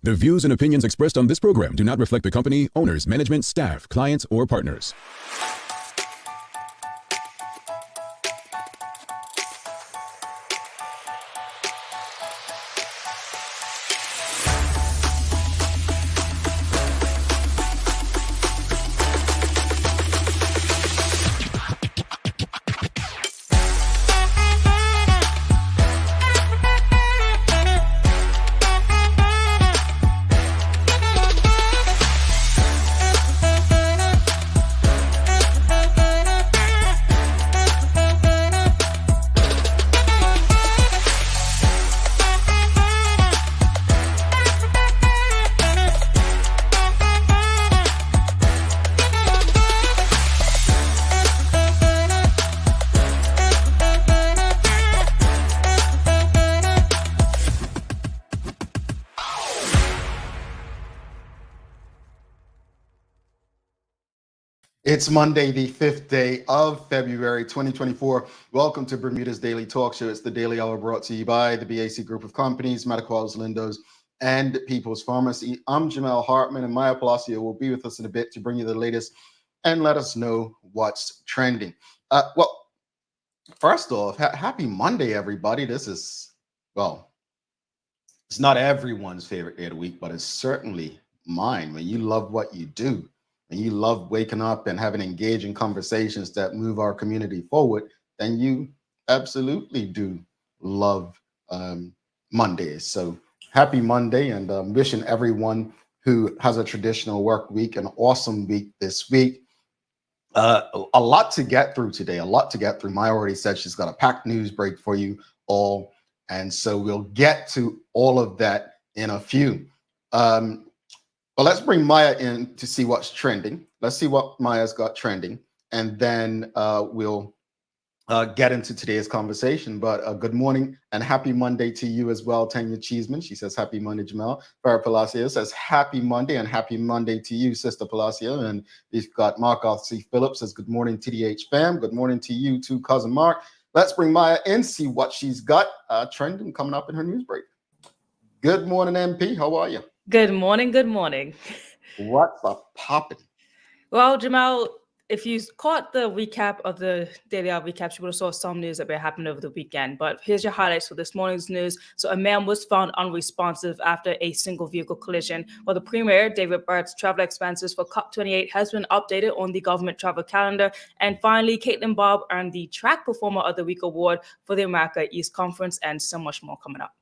The views and opinions expressed on this program do not reflect the company, owners, management, staff, clients, or partners. It's Monday, the 5th day of February 2024. Welcome to Bermuda's Daily Talk Show. It's the Daily Hour brought to you by the BAC Group of Companies, Mediquals, Lindos, and People's Pharmacy. I'm Jamel Hartman, and Maya Palacio will be with us in a bit to bring you the latest and let us know what's trending. First off, happy Monday, everybody. This is, it's not everyone's favorite day of the week, but it's certainly mine. When you love what you do, and you love waking up and having engaging conversations that move our community forward, then you absolutely do love Mondays. So happy Monday, and wishing everyone who has a traditional work week an awesome week this week. A lot to get through today, a lot to get through. Maya already said she's got a packed news break for you all, and so we'll get to all of that in a few. But let's bring Maya in to see what's trending. Let's see what Maya's got trending, and then we'll get into today's conversation. But good morning and happy Monday to you as well, Tanya Cheeseman. She says, happy Monday, Jamel. Farah Palacio says, happy Monday, and happy Monday to you, Sister Palacio. And we've got Mark C. Phillips says, good morning, TDH fam. Good morning to you too, Cousin Mark. Let's bring Maya in, see what she's got trending coming up in her news break. Good morning, MP. How are you? Good morning. Good morning. What's up popping? Well, Jamal, if you caught the recap of the Daily Hour recap, you would have saw some news that happened over the weekend. But here's your highlights for this morning's news. So a man was found unresponsive after a single vehicle collision. Well, the Premier, David Barrett's travel expenses for COP28 has been updated on the government travel calendar. And finally, Caitlin Bob earned the Track Performer of the Week award for the America East Conference, and so much more coming up.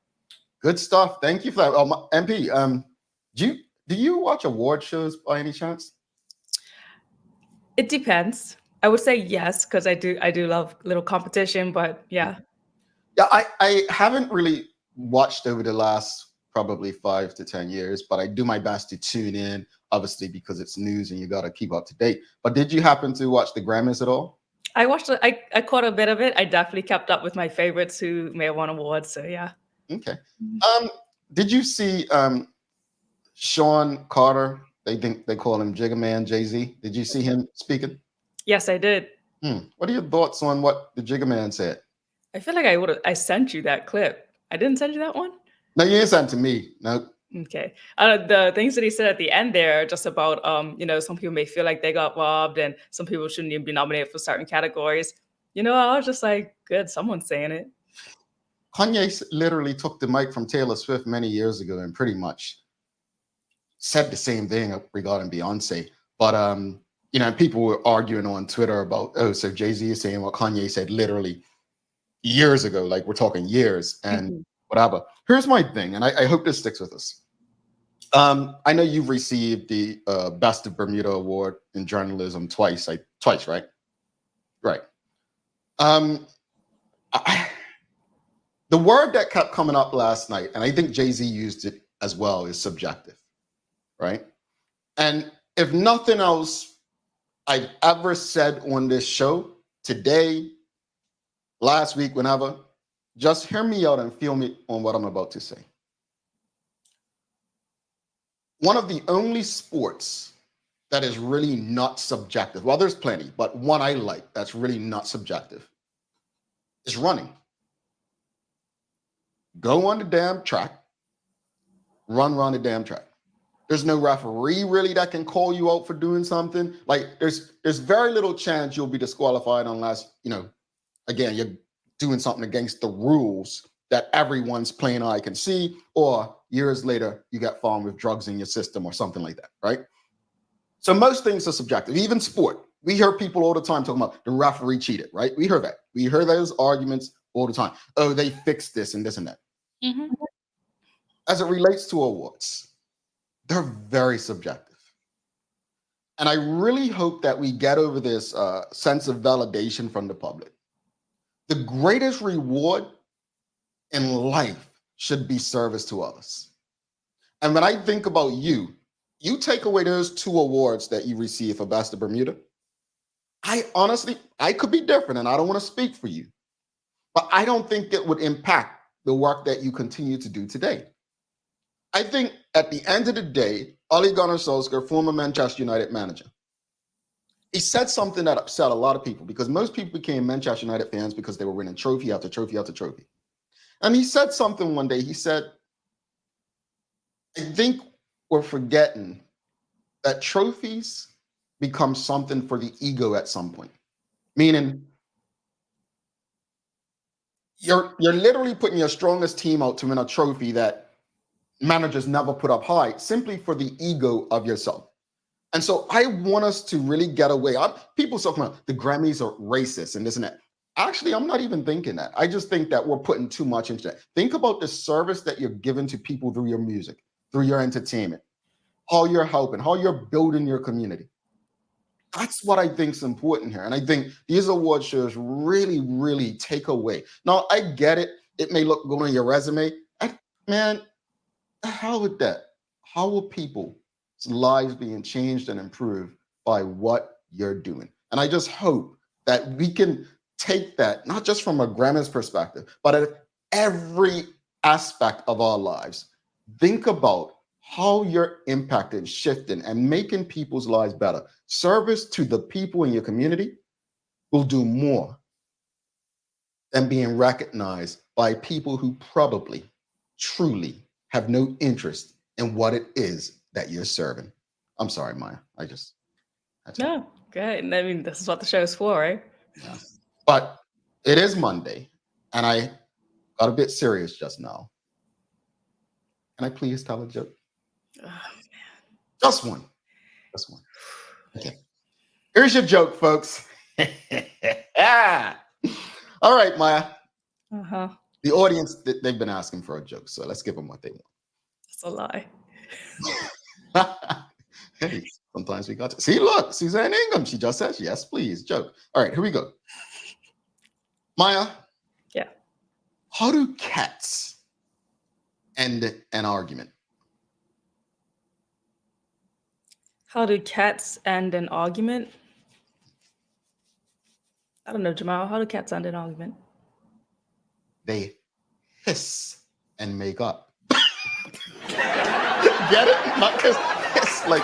Good stuff. Thank you for that. MP, do you watch award shows by any chance? It depends. I would say yes, because I do love little competition, but yeah. Yeah, I haven't really watched over the last probably 5 to 10 years, but I do my best to tune in, obviously, because it's news and you got to keep up to date. But did you happen to watch the Grammys at all? I watched it. I caught a bit of it. I definitely kept up with my favorites who may have won awards. So yeah. Okay. Did you see Sean Carter? They call him Jigga Man, Jay-Z. Did you see him speaking? Yes, I did. What are your thoughts on what the Jigga Man said? I feel like I sent you that clip. I didn't send you that one? No, you didn't send it to me. No. Okay. The things that he said at the end there, just about some people may feel like they got robbed and some people shouldn't even be nominated for certain categories. I was just like, good, someone's saying it. Kanye literally took the mic from Taylor Swift many years ago and pretty much said the same thing regarding Beyonce. But people were arguing on Twitter about, so Jay-Z is saying what Kanye said literally years ago, like we're talking years and whatever. Here's my thing, and I hope this sticks with us. I know you've received the Best of Bermuda Award in journalism twice, right? Right. The word that kept coming up last night, and I think Jay-Z used it as well, is subjective, right? And if nothing else I've ever said on this show, today, last week, whenever, just hear me out and feel me on what I'm about to say. One of the only sports that is really not subjective, well, there's plenty, but one I like that's really not subjective is running. Go on the damn track, run around the damn track. There's no referee really that can call you out for doing something. Like there's very little chance you'll be disqualified unless, again, you're doing something against the rules that everyone's plain eye can see, or years later you get found with drugs in your system or something like that, right? So most things are subjective, even sport. We hear people all the time talking about the referee cheated, right? We hear that. We hear those arguments all the time. Oh, they fixed this and this and that. Mm-hmm. As it relates to awards, they're very subjective. And I really hope that we get over this sense of validation from the public. The greatest reward in life should be service to others. And when I think about you take away those 2 awards that you receive for Best of Bermuda. I could be different and I don't want to speak for you, but I don't think it would impact the work that you continue to do today. I think at the end of the day, Ole Gunnar Solskjaer, former Manchester United manager, he said something that upset a lot of people because most people became Manchester United fans because they were winning trophy after trophy after trophy. And he said something one day. He said, I think we're forgetting that trophies become something for the ego at some point. Meaning, you're literally putting your strongest team out to win a trophy that managers never put up high simply for the ego of yourself. And so I want us to really get away. People talking about the Grammys are racist and this and that. Actually, I'm not even thinking that. I just think that we're putting too much into that. Think about the service that you're giving to people through your music, through your entertainment, how you're helping, how you're building your community. That's what I think is important here. And I think these award shows really, really take away. Now, I get it. It may look good on your resume. Man, the hell with that. How will people's lives being changed and improved by what you're doing? And I just hope that we can take that, not just from a Grammys perspective, but at every aspect of our lives. Think about how you're impacting, shifting, and making people's lives better. Service to the people in your community will do more than being recognized by people who probably, truly have no interest in what it is that you're serving. I'm sorry, Maya. No, great. I mean, this is what the show is for, right? Yeah. But it is Monday, and I got a bit serious just now. Can I please tell a joke? Oh, Just one. Just one. Okay. Here's your joke, folks. All right, Maya. uh-huh. The audience, they've been asking for a joke, so let's give them what they That's a lie. want. Hey, sometimes we got to see. Look, Suzanne Ingham. She just said yes, please. Joke. All right, here we go. Maya. Yeah. How do cats end an argument? How do cats end an argument? I don't know, Jamal. How do cats end an argument? They hiss and make up. Get it? Not just hiss, like.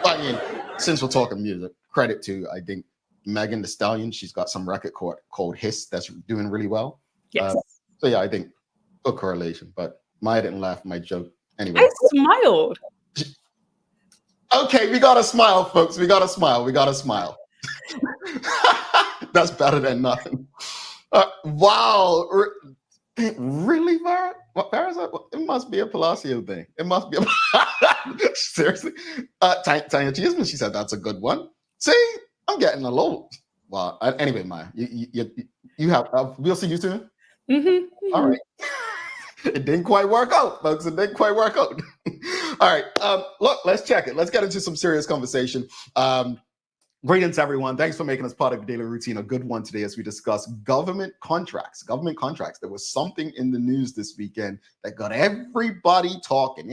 I mean, since we're talking music, credit to, I think, Megan Thee Stallion. She's got some record called Hiss that's doing really well. Yes. So yeah, I think good correlation. But Maya didn't laugh at my joke anyway. I smiled. Okay, we gotta smile, folks. We gotta smile. We gotta smile. That's better than nothing. Wow. Really, Vera? It must be a Palacio thing. It must be a seriously. Tanya Cheeseman, she said that's a good one. See, I'm getting a little. Wow. Anyway, Maya, you have. We'll see you soon. Mm-hmm. All right. It didn't quite work out, folks. It didn't quite work out. All right. Look, let's check it. Let's get into some serious conversation. Greetings, everyone. Thanks for making us part of your daily routine. A good one today as we discuss government contracts. There was something in the news this weekend that got everybody talking.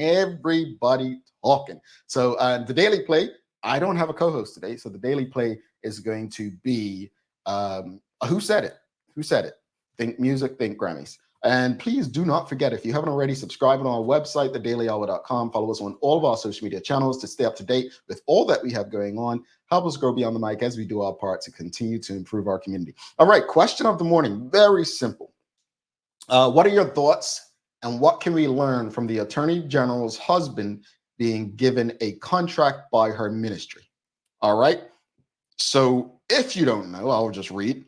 So the Daily Play, I don't have a co-host today. So the Daily Play is going to be Who Said It? Think music, think Grammys. And please do not forget, if you haven't already, subscribe on our website, thedailyhour.com. Follow us on all of our social media channels to stay up to date with all that we have going on. Help us grow beyond the mic as we do our part to continue to improve our community. All right, question of the morning, very simple. What are your thoughts And what can we learn from the Attorney General's husband being given a contract by her ministry? All right. So if you don't know, I'll just read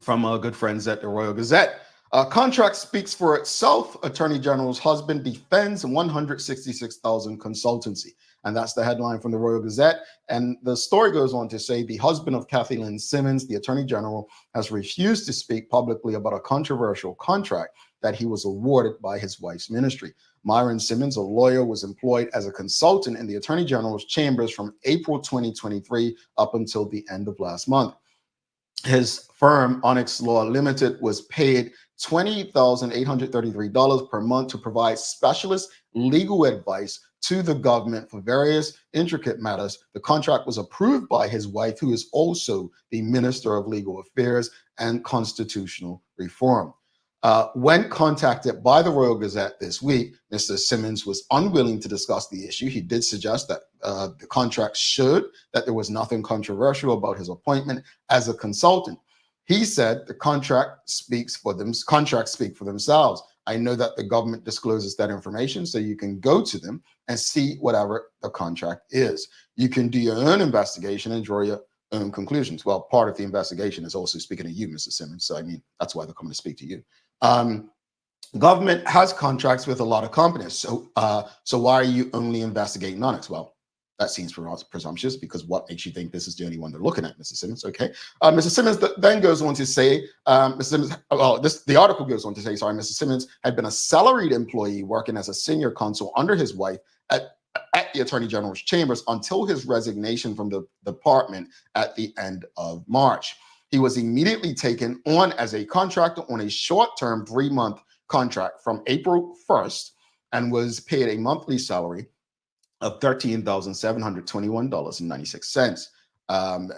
from good friends at the Royal Gazette. Contract speaks for itself. Attorney General's husband defends 166,000 consultancy. And that's the headline from the Royal Gazette. And the story goes on to say the husband of Kathy Lynn Simmons, the Attorney General, has refused to speak publicly about a controversial contract that he was awarded by his wife's ministry. Myron Simmons, a lawyer, was employed as a consultant in the Attorney General's chambers from April 2023 up until the end of last month. His firm, Onyx Law Limited, was paid $20,833 per month to provide specialist legal advice to the government for various intricate matters. The contract was approved by his wife, who is also the Minister of Legal Affairs and Constitutional Reform. When contacted by the Royal Gazette this week, Mr. Simmons was unwilling to discuss the issue. He did suggest that the contract showed that there was nothing controversial about his appointment as a consultant. He said the contracts speak for themselves. I know that the government discloses that information, so you can go to them and see whatever the contract is. You can do your own investigation and draw your own conclusions. Well, part of the investigation is also speaking to you, Mr. Simmons. So, I mean, that's why they're coming to speak to you. Government has contracts with a lot of companies. So why are you only investigating Onyx? Well, that seems presumptuous, because what makes you think this is the only one they're looking at, Mr. Simmons? Okay. Mr. Simmons then goes on to say, the article goes on to say, Mr. Simmons had been a salaried employee working as a senior counsel under his wife at the Attorney General's chambers until his resignation from the department at the end of March. He was immediately taken on as a contractor on a short-term 3-month contract from April 1st and was paid a monthly salary of $13,721.96.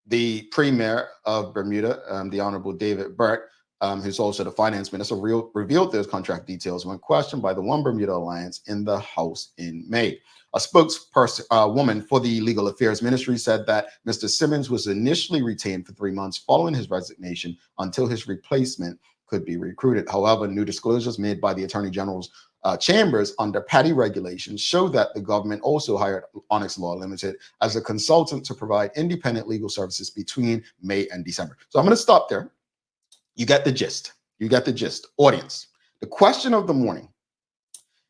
The Premier of Bermuda, the Honorable David Burt, who's also the finance minister, revealed those contract details when questioned by the One Bermuda Alliance in the House in May. A woman for the Legal Affairs Ministry said that Mr. Simmons was initially retained for 3 months following his resignation until his replacement could be recruited. However, new disclosures made by the Attorney General's chambers under PADI regulations show that the government also hired Onyx Law Limited as a consultant to provide independent legal services between May and December. So I'm going to stop there. You get the gist. You get the gist. Audience, the question of the morning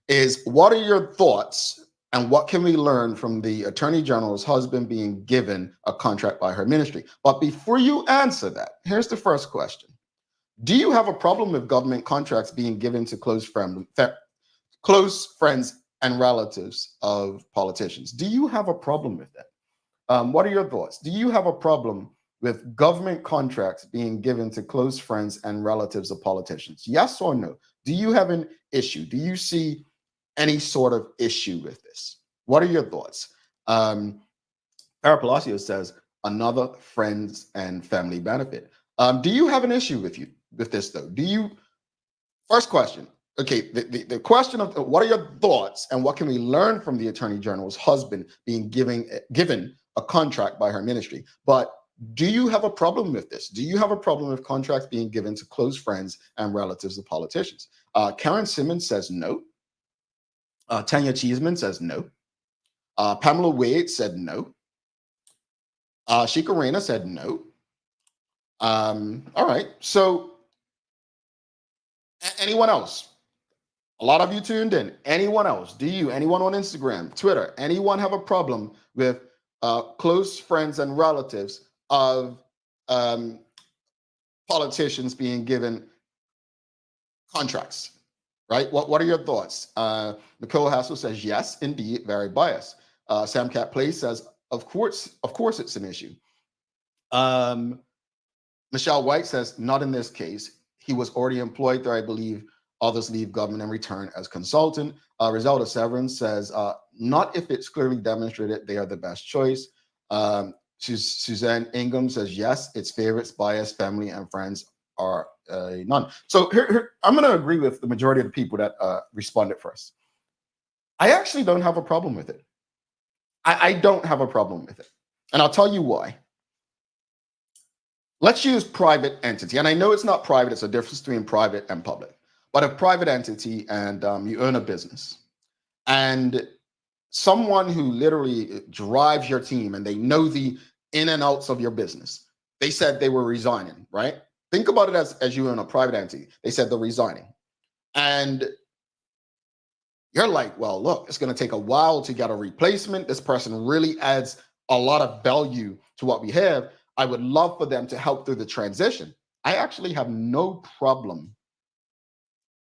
is, what are your thoughts and what can we learn from the Attorney General's husband being given a contract by her ministry? But before you answer that, here's the first question. Do you have a problem with government contracts being given to close friends and relatives of politicians? Do you have a problem with that? What are your thoughts? Do you have a problem with government contracts being given to close friends and relatives of politicians? Yes or no? Do you have an issue? Do you see any sort of issue with this? What are your thoughts? Palacio says, another friends and family benefit. Do you have an issue with this though? First question. Okay, the question of what are your thoughts and what can we learn from the Attorney General's husband being given a contract by her ministry? But do you have a problem with this? Do you have a problem with contracts being given to close friends and relatives of politicians? Karen Simmons says no. Tanya Cheeseman says no. Pamela Wade said no. Shika Reyna said no. All right. So anyone else? A lot of you tuned in. Anyone else? Anyone on Instagram, Twitter, anyone have a problem with close friends and relatives of politicians being given contracts? Right? What are your thoughts? Nicole Hassel says, yes, indeed, very biased. Sam Cat Place says, of course it's an issue. Michelle White says, not in this case. He was already employed there. I believe others leave government and return as consultant. Griselda Severin says, not if it's clearly demonstrated they are the best choice. Suzanne Ingham says, yes, it's favorites, bias, family, and friends are none. So here I'm going to agree with the majority of the people that responded first. I actually don't have a problem with it. I don't have a problem with it. And I'll tell you why. Let's use private entity. And I know it's not private. It's a difference between private and public. but a private entity, and you own a business, and someone who literally drives your team and they know the in and outs of your business, they said they were resigning, right? Think about it as you own a private entity. They said they're resigning. And you're like, well, look, it's going to take a while to get a replacement. This person really adds a lot of value to what we have. I would love for them to help through the transition. I actually have no problem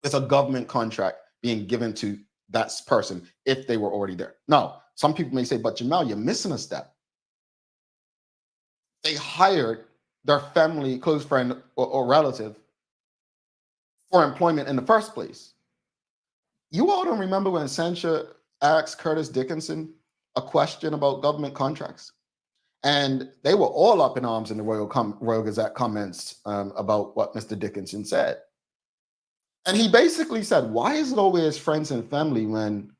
with a government contract being given to that person if they were already there. Now, some people may say, but Jamal, you're missing a step. They hired their family, close friend, or relative for employment in the first place. You all don't remember when Sancha asked Curtis Dickinson a question about government contracts? And they were all up in arms in the Royal Gazette comments about what Mr. Dickinson said. And he basically said, why is it always friends and family when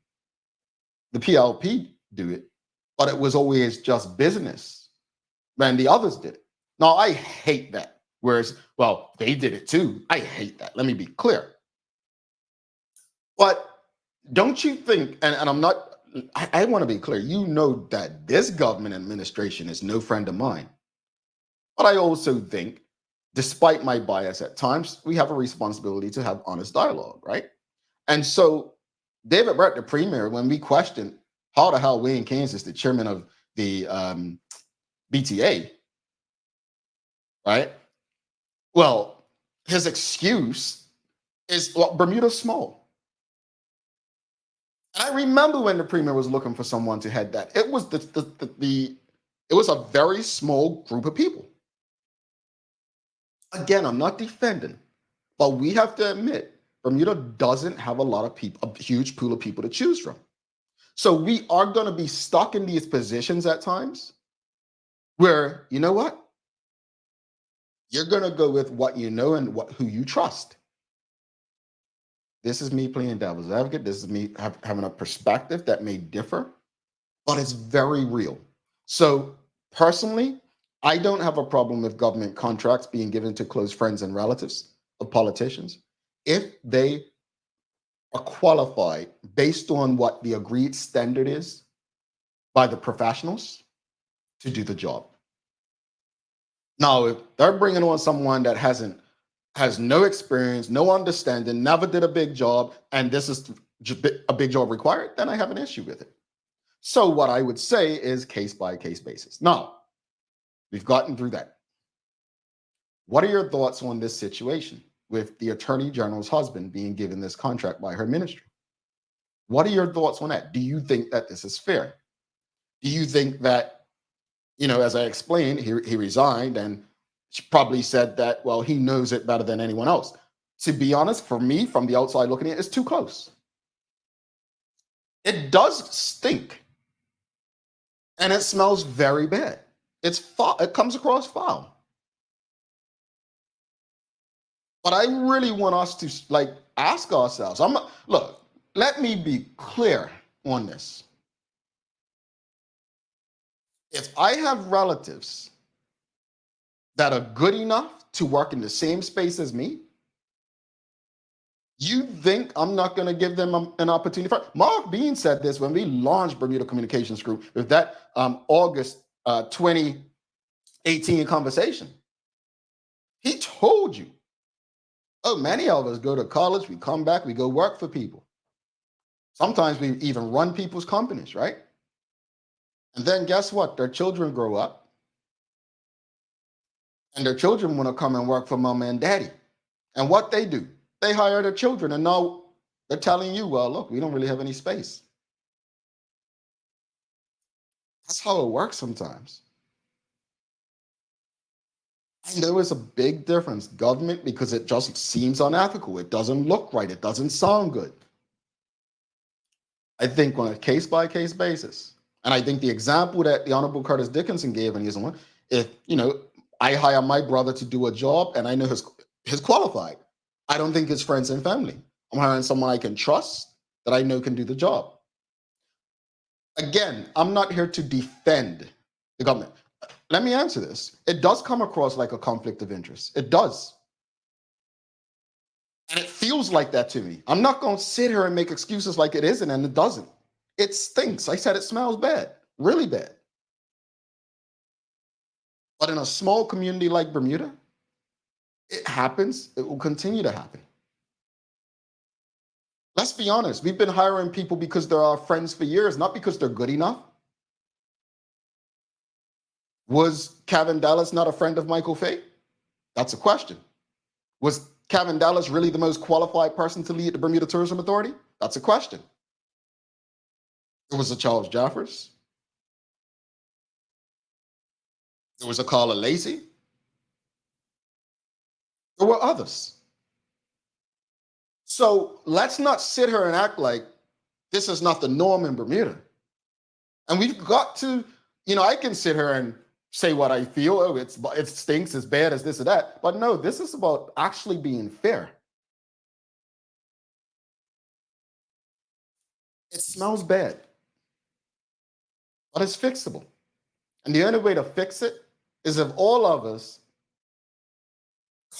the PLP do it, but it was always just business when the others did it? Now, I hate that. Whereas, well, they did it too. I hate that. Let me be clear. But don't you think, and I'm not, I want to be clear, you know that this government administration is no friend of mine. But I also think, despite my bias at times, we have a responsibility to have honest dialogue, right? And so David Brett, the premier, when we questioned how the hell Wayne Kansas, the chairman of the BTA, right? Well, his excuse is, well, Bermuda's small. And I remember when the premier was looking for someone to head that. It was it was a very small group of people. Again, I'm not defending, but we have to admit Bermuda doesn't have a lot of people, a huge pool of people to choose from. So we are going to be stuck in these positions at times where, you know what? You're going to go with what you know and who you trust. This is me playing devil's advocate. This is me having a perspective that may differ, but it's very real. So personally, I don't have a problem with government contracts being given to close friends and relatives of politicians if they are qualified based on what the agreed standard is by the professionals to do the job. Now, if they're bringing on someone that has no experience, no understanding, never did a big job, and this is a big job required, then I have an issue with it. So what I would say is case by case basis. Now, we've gotten through that. What are your thoughts on this situation with the Attorney General's husband being given this contract by her ministry? What are your thoughts on that? Do you think that this is fair? Do you think that, as I explained, he resigned and she probably said that, well, he knows it better than anyone else. To be honest, for me, from the outside looking at it, it's too close. It does stink. And it smells very bad. It comes across foul. But I really want us to ask ourselves. Look, let me be clear on this. If I have relatives that are good enough to work in the same space as me, you think I'm not going to give them an opportunity? Mark Bean said this when we launched Bermuda Communications Group with that August 2018 conversation. He told you, oh, many of us go to college, we come back, we go work for people. Sometimes we even run people's companies, right? And then guess what? Their children grow up and their children want to come and work for mama and daddy. And what they do, they hire their children and now they're telling you, well, look, we don't really have any space. That's how it works sometimes. And there is a big difference. Government, because it just seems unethical. It doesn't look right. It doesn't sound good. I think on a case-by-case basis, and I think the example that the Honorable Curtis Dickinson gave, and he's one, if, I hire my brother to do a job and I know he's qualified, I don't think it's friends and family. I'm hiring someone I can trust that I know can do the job. Again, I'm not here to defend the government. Let me answer this. It does come across like a conflict of interest. It does. And it feels like that to me. I'm not going to sit here and make excuses like it isn't and it doesn't. It stinks. I said it smells bad, really bad. But in a small community like Bermuda, it happens. It will continue to happen. Let's be honest. We've been hiring people because they're our friends for years, not because they're good enough. Was Kevin Dallas not a friend of Michael Fay? That's a question. Was Kevin Dallas really the most qualified person to lead the Bermuda Tourism Authority? That's a question. There was a Charles Jaffers. There was a Carla Lacey. There were others. So let's not sit here and act like this is not the norm in Bermuda. And we've got to, I can sit here and say what I feel. Oh, it stinks, it's bad, it's this or that. But no, this is about actually being fair. It smells bad, but it's fixable. And the only way to fix it is if all of us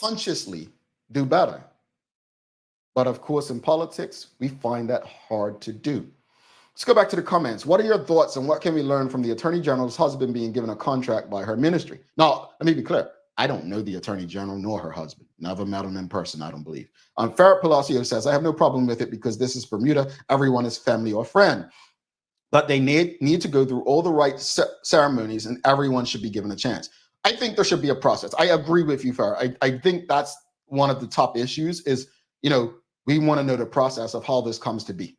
consciously do better. But of course, in politics, we find that hard to do. Let's go back to the comments. What are your thoughts on what can we learn from the Attorney General's husband being given a contract by her ministry? Now, let me be clear. I don't know the Attorney General nor her husband. Never met him in person, I don't believe. Ferret Palacio says, I have no problem with it because this is Bermuda. Everyone is family or friend. But they need to go through all the right ceremonies and everyone should be given a chance. I think there should be a process. I agree with you, Ferret. I think that's one of the top issues is, we want to know the process of how this comes to be.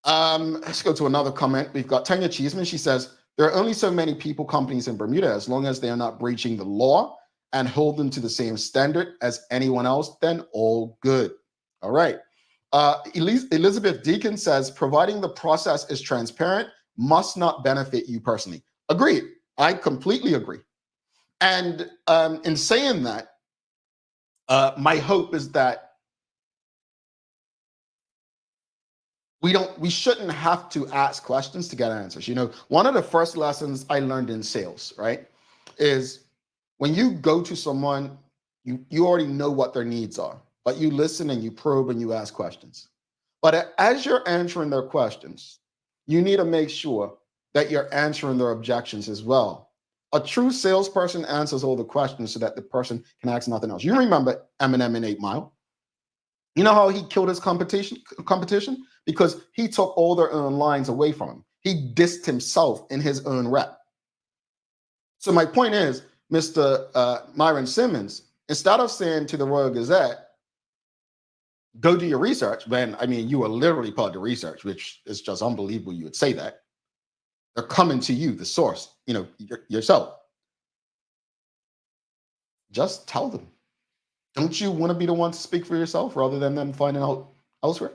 Let's go to another comment. We've got Tanya Cheeseman. She says, there are only so many people, companies in Bermuda, as long as they are not breaching the law and hold them to the same standard as anyone else, then all good. All right. Elizabeth Deacon says, providing the process is transparent must not benefit you personally. Agreed. I completely agree. And in saying that, my hope is that we shouldn't have to ask questions to get answers. One of the first lessons I learned in sales, right, is when you go to someone, you already know what their needs are, but you listen and you probe and you ask questions. But as you're answering their questions, you need to make sure that you're answering their objections as well. A true salesperson answers all the questions so that the person can ask nothing else. You remember Eminem in 8 Mile? You know how he killed his competition? Because he took all their own lines away from him. He dissed himself in his own rep. So my point is, Mr. Myron Simmons, instead of saying to the Royal Gazette, go do your research, you are literally part of the research, which is just unbelievable you would say that. They're coming to you, the source, yourself. Just tell them. Don't you want to be the one to speak for yourself rather than them finding out elsewhere?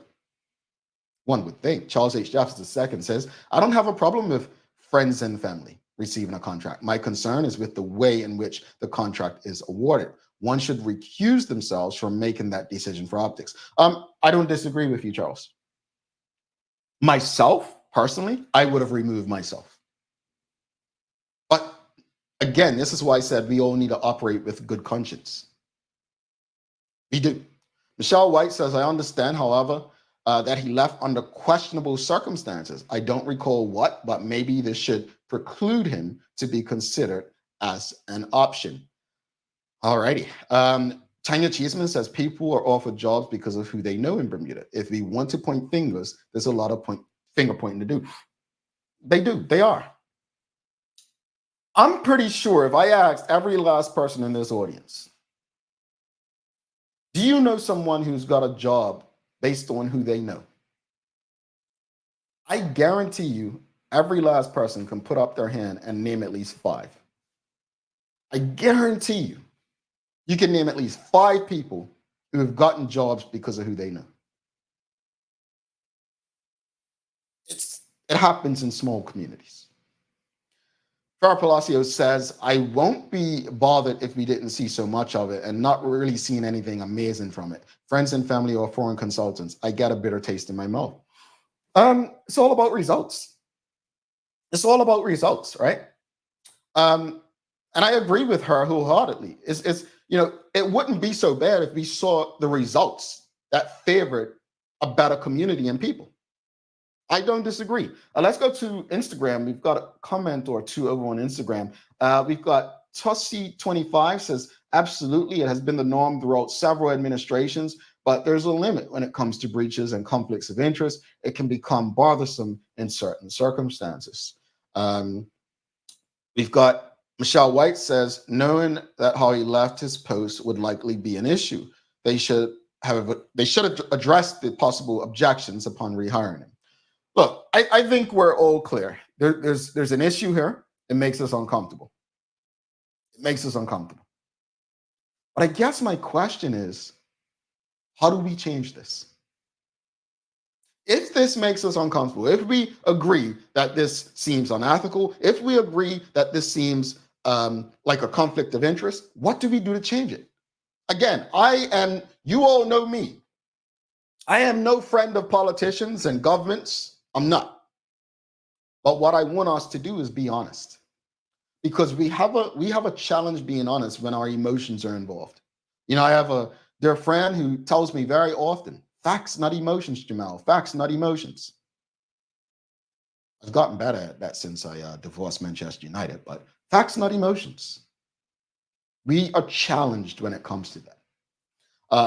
One would think. Charles H. Jeffs II says, I don't have a problem with friends and family receiving a contract. My concern is with the way in which the contract is awarded. One should recuse themselves from making that decision for optics. I don't disagree with you, Charles. Myself, personally, I would have removed myself. But again, this is why I said we all need to operate with good conscience. We do. Michelle White says, I understand, however, that he left under questionable circumstances. I don't recall what, but maybe this should preclude him to be considered as an option. All righty. Tanya Cheeseman says, people are offered jobs because of who they know in Bermuda. If we want to point fingers, there's a lot of finger pointing to do. They do. They are. I'm pretty sure if I asked every last person in this audience, do you know someone who's got a job based on who they know? I guarantee you every last person can put up their hand and name at least 5. I guarantee you can name at least 5 people who have gotten jobs because of who they know. It happens in small communities. Farah Palacio says, I won't be bothered if we didn't see so much of it and not really seeing anything amazing from it. Friends and family or foreign consultants, I get a bitter taste in my mouth. It's all about results. It's all about results, right? And I agree with her wholeheartedly. it wouldn't be so bad if we saw the results that favored a better community and people. I don't disagree. Let's go to Instagram. We've got a comment or two over on Instagram. We've got Tussie25 says, absolutely, it has been the norm throughout several administrations, but there's a limit when it comes to breaches and conflicts of interest. It can become bothersome in certain circumstances. We've got Michelle White says, knowing that how he left his post would likely be an issue. They should have addressed the possible objections upon rehiring him. Look, I think we're all clear. There's an issue here. It makes us uncomfortable. It makes us uncomfortable. But I guess my question is, how do we change this? If this makes us uncomfortable, if we agree that this seems unethical, if we agree that this seems like a conflict of interest, what do we do to change it? Again, you all know me. I am no friend of politicians and governments. I'm not. But what I want us to do is be honest, because we have a challenge being honest when our emotions are involved. I have a dear friend who tells me very often, facts, not emotions, Jamal. Facts, not emotions. I've gotten better at that since I divorced Manchester United, but facts, not emotions. We are challenged when it comes to that.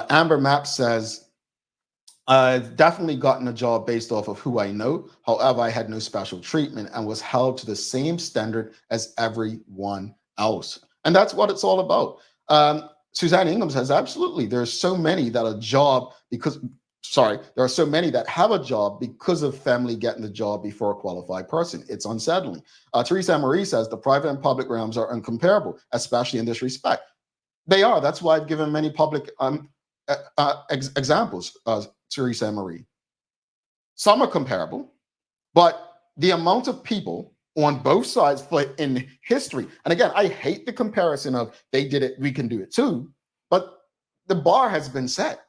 Amber Map says, I've definitely gotten a job based off of who I know. However, I had no special treatment and was held to the same standard as everyone else. And that's what it's all about. Suzanne Ingham says, absolutely. There are so many that there are so many that have a job because of family getting the job before a qualified person. It's unsettling. Teresa Marie says, the private and public realms are incomparable, especially in this respect. They are. That's why I've given many public examples, Teresa Marie. Some are comparable, but the amount of people on both sides in history, and again, I hate the comparison of they did it, we can do it too, but the bar has been set.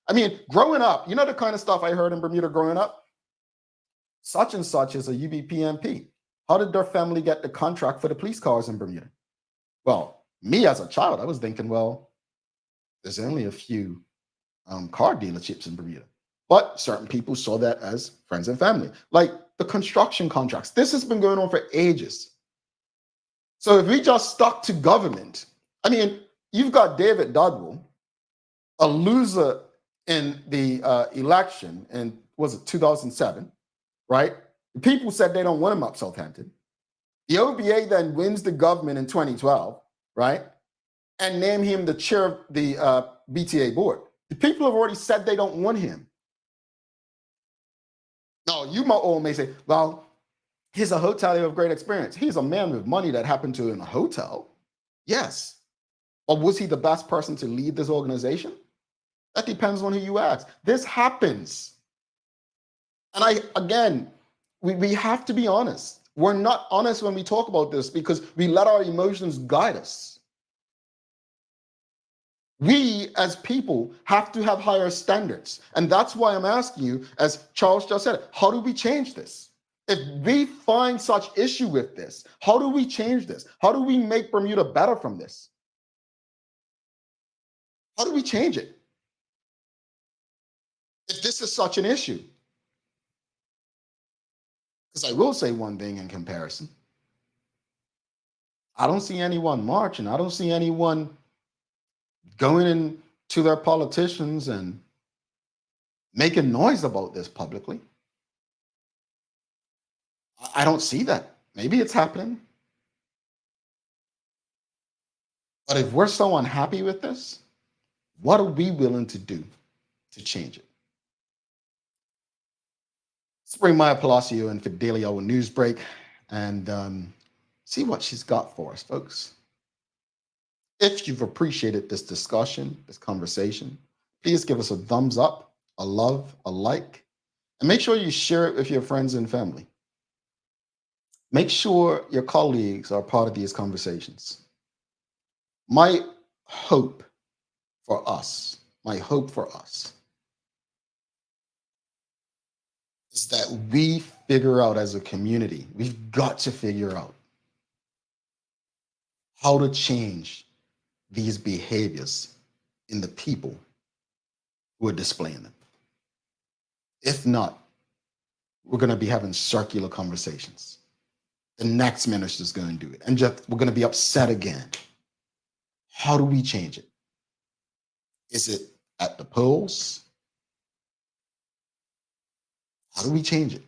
I mean, growing up, the kind of stuff I heard in Bermuda growing up? Such and such is a UBP MP. How did their family get the contract for the police cars in Bermuda? Well, me as a child, I was thinking, well, there's only a few car dealerships in Bermuda. But certain people saw that as friends and family. Like the construction contracts. This has been going on for ages. So if we just stuck to government, I mean, you've got David Dodwell, a loser in the election in, was it 2007, right? The people said they don't want him up Southampton. The OBA then wins the government in 2012, right? And name him the chair of the BTA board. The people have already said they don't want him. Now, you all may say, well, he's a hotelier of great experience. He's a man with money that happened to in a hotel. Yes. But was he the best person to lead this organization? That depends on who you ask. This happens. And we have to be honest. We're not honest when we talk about this because we let our emotions guide us. We as people have to have higher standards. And that's why I'm asking you, as Charles just said, how do we change this? If we find such issue with this, how do we change this? How do we make Bermuda better from this? How do we change it? If this is such an issue. Because I will say one thing in comparison. I don't see anyone marching. I don't see anyone going into their politicians and making noise about this publicly. I don't see that. Maybe it's happening. But if we're so unhappy with this, what are we willing to do to change it? Let's bring Maya Palacio in for Daily Hour News Break and see what she's got for us, folks. If you've appreciated this discussion, this conversation, please give us a thumbs up, a love, a like, and make sure you share it with your friends and family. Make sure your colleagues are part of these conversations. My hope for us is that we figure out as a community, we've got to figure out how to change these behaviors in the people who are displaying them. If not, we're going to be having circular conversations. The next minister is going to do it, and just we're going to be upset again. How do we change it? Is it at the polls? How do we change it?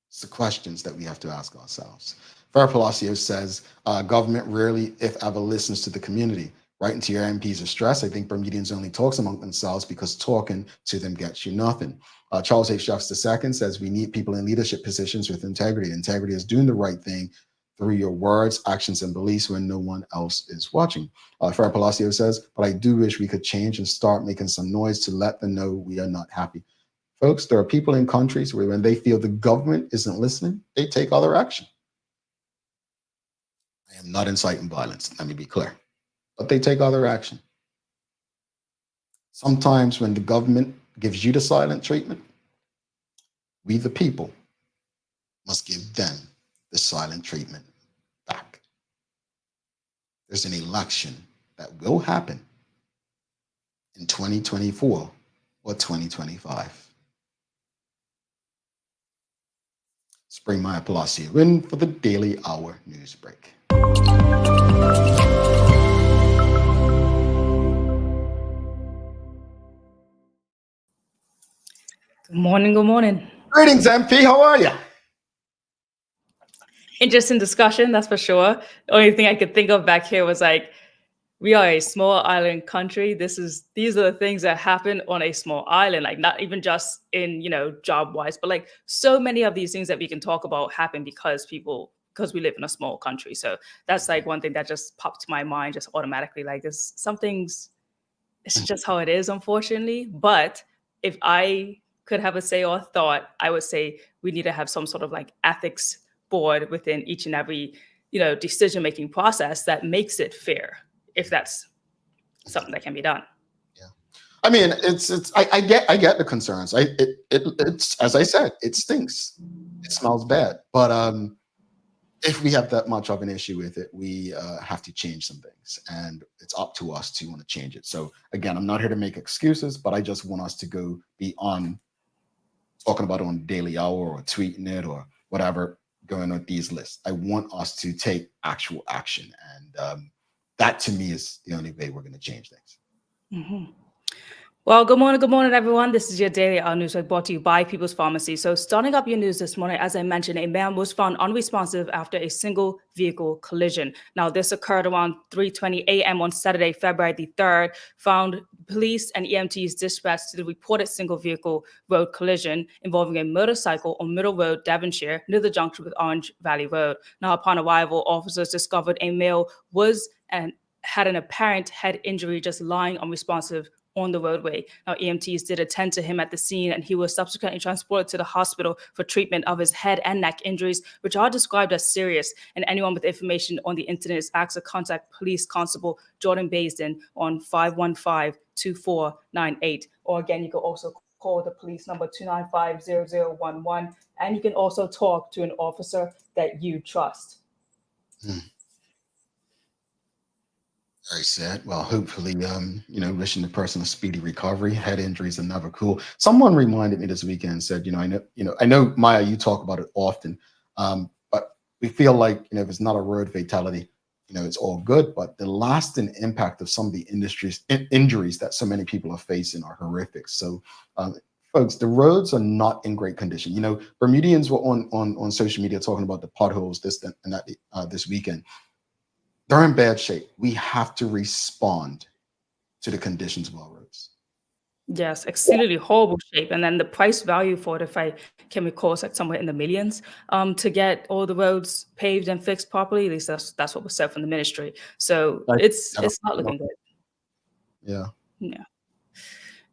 It's the questions that we have to ask ourselves. Farah Palacio says, government rarely, if ever, listens to the community. Writing to your MPs is stress. I think Bermudians only talks among themselves because talking to them gets you nothing. Charles H. Jeffs II says, we need people in leadership positions with integrity. Integrity is doing the right thing through your words, actions, and beliefs when no one else is watching. Farah Palacio says, but I do wish we could change and start making some noise to let them know we are not happy. Folks, there are people in countries where when they feel the government isn't listening, they take other action. I am not inciting violence, let me be clear, but they take other action. Sometimes when the government gives you the silent treatment, we the people must give them the silent treatment back. There's an election that will happen in 2024 or 2025. Spring Maya Palacio in for the Daily Hour News Break. Good morning. Good morning. Greetings, MP. How are you? Interesting discussion, that's for sure. The only thing I could think of back here was like, we are a small island country. These are the things that happen on a small island, like not even just in, job wise, but like so many of these things that we can talk about happen because we live in a small country. So that's like one thing that just popped to my mind just automatically. Like it's just how it is, unfortunately. But if I could have a say or thought, I would say we need to have some sort of like ethics board within each and every, decision-making process that makes it fair, if that's something that can be done. Yeah, I mean, I get the concerns. It's as I said, it stinks. It smells bad. But if we have that much of an issue with it, we have to change some things, and it's up to us to want to change it. So again, I'm not here to make excuses, but I just want us to go beyond talking about it on Daily Hour or tweeting it or whatever, going on these lists. I want us to take actual action, and that to me is the only way we're going to change things. Mm-hmm. Well, good morning, everyone. This is your Daily Hour News brought to you by People's Pharmacy. So starting up your news this morning, as I mentioned, a man was found unresponsive after a single vehicle collision. Now, this occurred around 3:20 a.m. on Saturday, February the 3rd, found police and EMTs dispatched to the reported single vehicle road collision involving a motorcycle on Middle Road, Devonshire, near the junction with Orange Valley Road. Now, upon arrival, officers discovered a male had an apparent head injury just lying unresponsive on the roadway. Now, EMTs did attend to him at the scene, and he was subsequently transported to the hospital for treatment of his head and neck injuries, which are described as serious. And anyone with information on the incident is asked to contact Police Constable Jordan Baisden on 515-2498. Or again, you can also call the police number 295-0011, and you can also talk to an officer that you trust. Very sad. Well, hopefully, wishing the person a speedy recovery. Head injuries are never cool. Someone reminded me this weekend and said, I know, Maya, you talk about it often, but we feel like, if it's not a road fatality, it's all good. But the lasting impact of some of the injuries that so many people are facing are horrific. So, folks, the roads are not in great condition. Bermudians were on social media talking about the potholes this weekend. They're in bad shape. We have to respond to the conditions of our roads. Yes, exceedingly horrible shape. And then the price value for it, if I can recall, is like somewhere in the millions to get all the roads paved and fixed properly. At least that's what was said from the ministry. So it's not looking good. Yeah.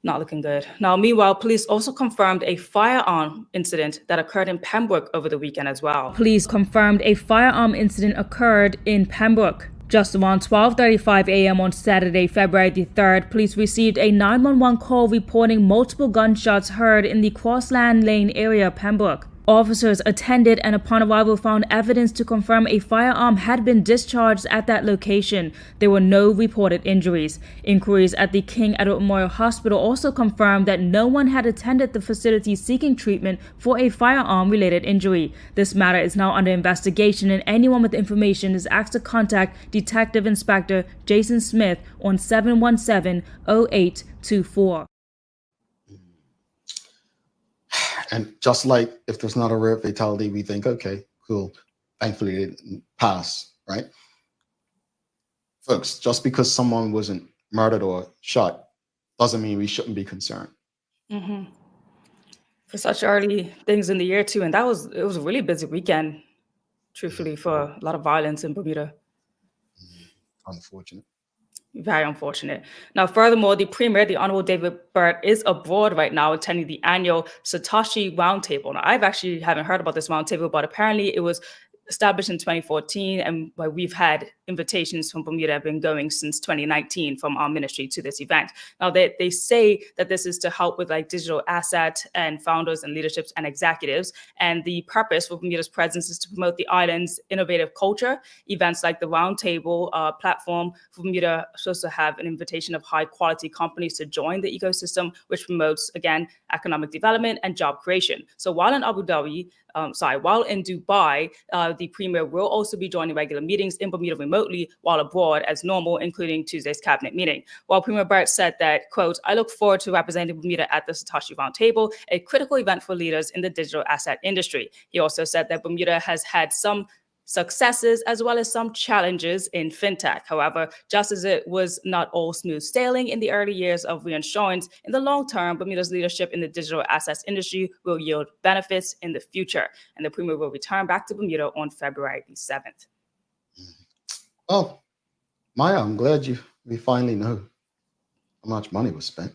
Not looking good. Now, meanwhile, police also confirmed a firearm incident that occurred in Pembroke over the weekend as well. Police confirmed a firearm incident occurred in Pembroke. Just around 12:35 a.m. on Saturday, February the 3rd, police received a 911 call reporting multiple gunshots heard in the Crossland Lane area of Pembroke. Officers attended and upon arrival found evidence to confirm a firearm had been discharged at that location. There were no reported injuries. Inquiries at the King Edward Memorial Hospital also confirmed that no one had attended the facility seeking treatment for a firearm-related injury. This matter is now under investigation, and anyone with information is asked to contact Detective Inspector Jason Smith on 717-0824. And just like if there's not a rare fatality, we think, okay, cool. Thankfully, it didn't pass, right? Folks, just because someone wasn't murdered or shot doesn't mean we shouldn't be concerned. Mm-hmm. For such early things in the year too, and it was a really busy weekend, truthfully, for a lot of violence in Bermuda. Unfortunate. Very unfortunate. Now, furthermore, the Premier, the Honorable David Burt, is abroad right now attending the annual Satoshi Roundtable. Now, I've actually haven't heard about this roundtable, but apparently it was established in 2014, and we've had invitations from Bermuda have been going since 2019 from our ministry to this event. Now, they say that this is to help with like digital asset and founders and leaderships and executives. And the purpose for Bermuda's presence is to promote the island's innovative culture. Events like the Roundtable platform for Bermuda are supposed to have an invitation of high quality companies to join the ecosystem, which promotes, again, economic development and job creation. So while in while in Dubai, the Premier will also be joining regular meetings in Bermuda remotely while abroad as normal, including Tuesday's cabinet meeting. While Premier Burt said that, quote, "I look forward to representing Bermuda at the Satoshi Roundtable, a critical event for leaders in the digital asset industry." He also said that Bermuda has had some successes as well as some challenges in fintech. However, just as it was not all smooth sailing in the early years of reinsurance, in the long term, Bermuda's leadership in the digital assets industry will yield benefits in the future. And the Premier will return back to Bermuda on February 7th. Well, Maya, I'm glad we finally know how much money was spent.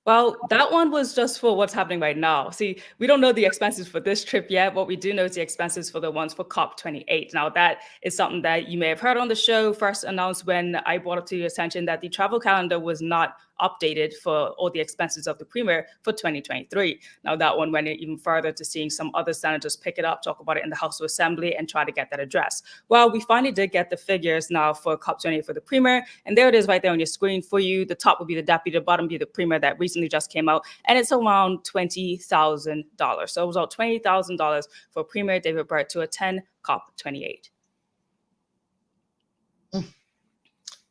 Well, that one was just for what's happening right now. See, we don't know the expenses for this trip yet. What we do know is the expenses for the ones for COP28. Now, that is something that you may have heard on the show, first announced when I brought it to your attention that the travel calendar was not updated for all the expenses of the Premier for 2023. Now, that one went even further to seeing some other senators pick it up, talk about it in the House of Assembly, and try to get that addressed. Well, we finally did get the figures now for COP28 for the Premier, and there it is right there on your screen for you. The top would be the deputy, the bottom would be the Premier that recently just came out, and it's around $20,000. So it was about $20,000 for Premier David Burt to attend COP28.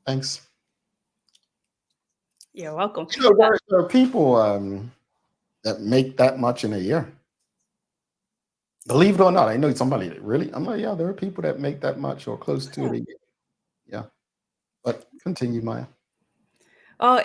Thanks. You're welcome. You know, there are people that make that much in a year. Believe it or not, I know somebody that really, I'm like, yeah, there are people that make that much or close to it a year. Yeah. But continue, Maya.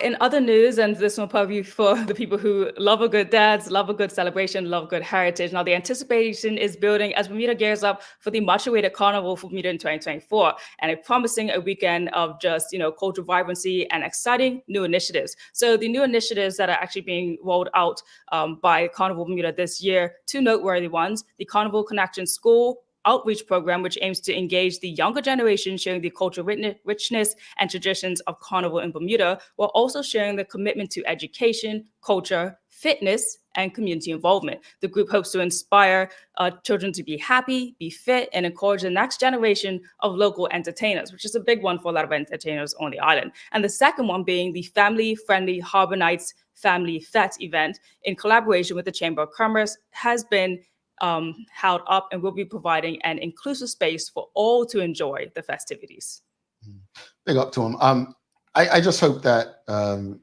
In other news, and this will probably be for the people who love a good dance, love a good celebration, love good heritage. Now, the anticipation is building as Bermuda gears up for the much-awaited Carnival for Bermuda in 2024, and it's promising a weekend of just, cultural vibrancy and exciting new initiatives. So the new initiatives that are actually being rolled out by Carnival Bermuda this year, two noteworthy ones: the Carnival Connection School outreach program, which aims to engage the younger generation, sharing the cultural richness and traditions of Carnival in Bermuda, while also sharing the commitment to education, culture, fitness, and community involvement. The group hopes to inspire children to be happy, be fit, and encourage the next generation of local entertainers, which is a big one for a lot of entertainers on the island. And the second one being the family-friendly Harbor Nights Family Fete event in collaboration with the Chamber of Commerce has been held up and will be providing an inclusive space for all to enjoy the festivities. Big up to him. I just hope that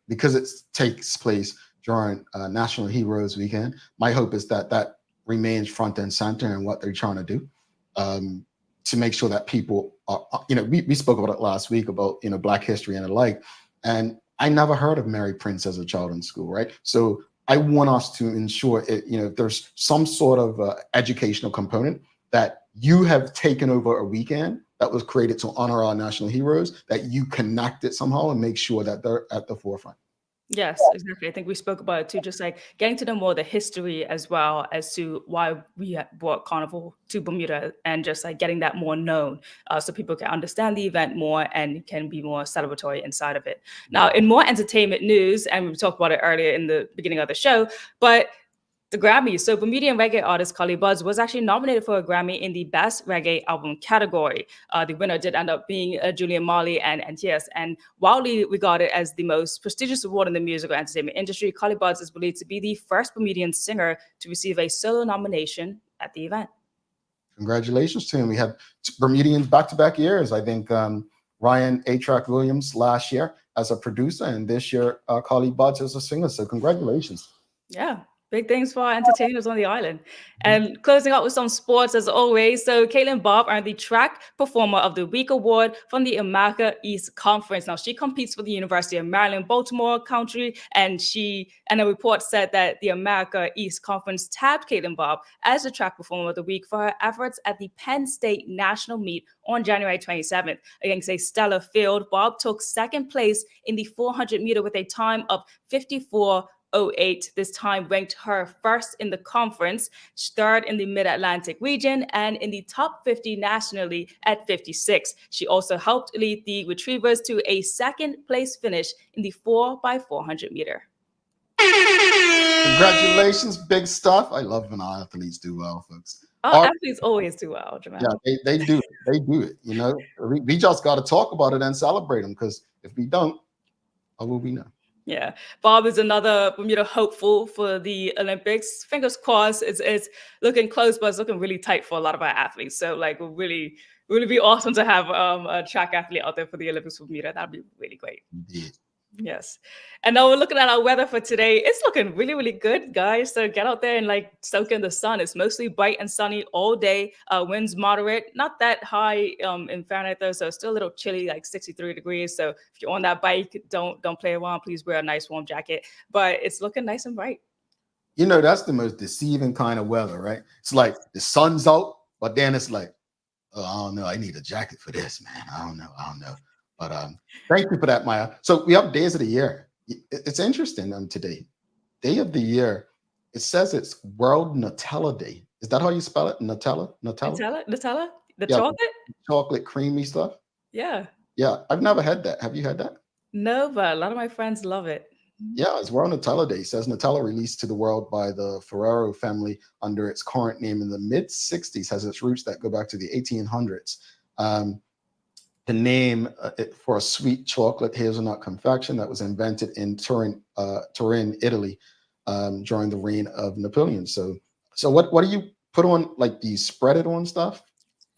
because it takes place during National Heroes Weekend, my hope is that remains front and center in what they're trying to do to make sure that people are, we spoke about it last week about, Black history and the like, and I never heard of Mary Prince as a child in school, right? So I want us to ensure if there's some sort of educational component that you have taken over a weekend that was created to honor our national heroes, that you connect it somehow and make sure that they're at the forefront. Yes, exactly. I think we spoke about it too, just like getting to know more the history as well as to why we brought Carnival to Bermuda, and just like getting that more known so people can understand the event more and can be more celebratory inside of it. Now, in more entertainment news, and we talked about it earlier in the beginning of the show, but The Grammys. So Bermudian reggae artist Collie Buddz was actually nominated for a Grammy in the Best Reggae Album category. The winner did end up being Julian Marley and NTS, and widely regarded as the most prestigious award in the musical entertainment industry. Collie Buddz is believed to be the first Bermudian singer to receive a solo nomination at the event. Congratulations to him. We had Bermudians back-to-back years. I think Ryan A-Track Williams last year as a producer, and this year Collie Buddz as a singer. So congratulations. Yeah. Big things for our entertainers on the island. And closing up with some sports as always. So Caitlin Bob earned the Track Performer of the Week award from the America East Conference. Now she competes for the University of Maryland, Baltimore County, and a report said that the America East Conference tabbed Caitlin Bob as the Track Performer of the Week for her efforts at the Penn State National Meet on January 27th. Against a stellar field, Bob took second place in the 400 meter with a time of 54:08. This time ranked her first in the conference, third in the Mid-Atlantic region, and in the top 50 nationally at 56. She also helped lead the Retrievers to a second place finish in the 4x400 meter. Congratulations, big stuff. I love when our athletes do well, folks. Our athletes always do well, Jamal. Yeah, they do it. They do it. You know, we just got to talk about it and celebrate them, because if we don't, how will we know? Yeah, Bob is another Bermuda hopeful for the Olympics. Fingers crossed. It's looking close, but it's looking really tight for a lot of our athletes. So, like, it would be awesome to have a track athlete out there for the Olympics for Bermuda. That'd be really great. Indeed. Yes. And now we're looking at our weather for today. It's looking really, really good, guys. So get out there and like soak in the sun. It's mostly bright and sunny all day. Winds moderate, not that high in Fahrenheit though. So it's still a little chilly, like 63 degrees. So if you're on that bike, don't play around. Please wear a nice warm jacket. But it's looking nice and bright. You know, that's the most deceiving kind of weather, right? It's like the sun's out, but then it's like, oh, I don't know. I need a jacket for this, man. I don't know. But thank you for that, Maya. So we have days of the year. It's interesting today. Day of the year, it says it's World Nutella Day. Is that how you spell it? Nutella? Nutella? The chocolate? Chocolate creamy stuff? Yeah. Yeah, I've never had that. Have you had that? No, but a lot of my friends love it. Yeah, it's World Nutella Day. It says Nutella, released to the world by the Ferrero family under its current name in the mid-60s, has its roots that go back to the 1800s. The name for a sweet chocolate hazelnut confection that was invented in Turin, Italy, during the reign of Napoleon. So what do you put on? Like, do you spread it on stuff?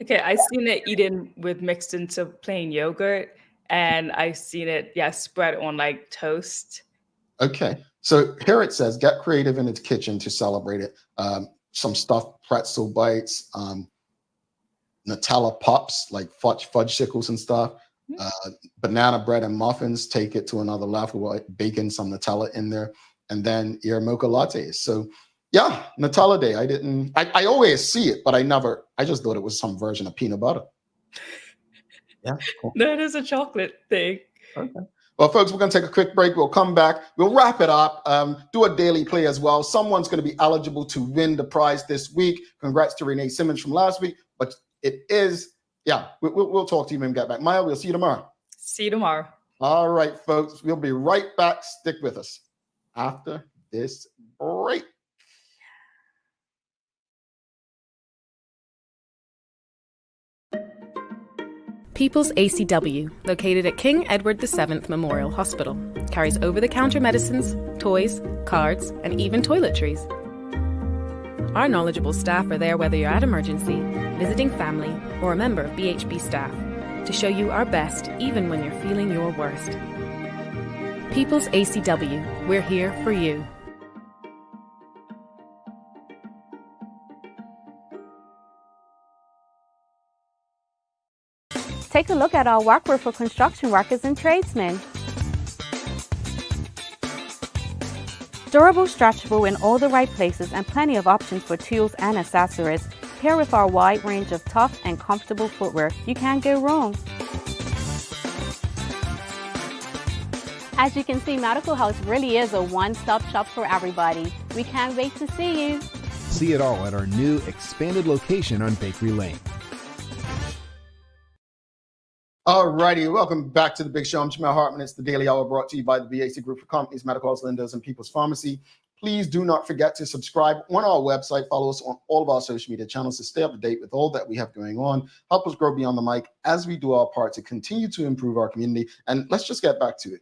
Okay, I've seen it eaten with mixed into plain yogurt, and I've seen it, spread on like toast. Okay, so here it says, get creative in its kitchen to celebrate it. Some stuffed pretzel bites, Nutella pops, like fudgesicles and stuff, banana bread and muffins, take it to another level, like bacon, some Nutella in there, and then your mocha lattes. So yeah, Nutella Day. I always see it, but I just thought it was some version of peanut butter. Yeah, cool. No, it is a chocolate thing. Okay. Well, folks, we're going to take a quick break. We'll come back. We'll wrap it up, do a daily play as well. Someone's going to be eligible to win the prize this week. Congrats to Renee Simmons from last week, but it is, we'll talk to you when we get back. Maya, we'll see you tomorrow. See you tomorrow. All right, folks. We'll be right back. Stick with us after this break. People's ACW, located at King Edward VII Memorial Hospital, carries over-the-counter medicines, toys, cards, and even toiletries. Our knowledgeable staff are there whether you're at emergency, visiting family, or a member of BHB staff, to show you our best even when you're feeling your worst. People's ACW, we're here for you. Take a look at our workwear for construction workers and tradesmen. Durable, stretchable in all the right places, and plenty of options for tools and accessories. Paired with our wide range of tough and comfortable footwear, you can't go wrong. As you can see, Medical House really is a one-stop shop for everybody. We can't wait to see you. See it all at our new expanded location on Bakery Lane. All righty, welcome back to the Big Show. I'm Jamal Hartman. It's the Daily Hour, brought to you by the BAC Group for Companies, Medical House Lenders, and People's Pharmacy. Please do not forget to subscribe on our website. Follow us on all of our social media channels to stay up to date with all that we have going on. Help us grow beyond the mic as we do our part to continue to improve our community. And let's just get back to it.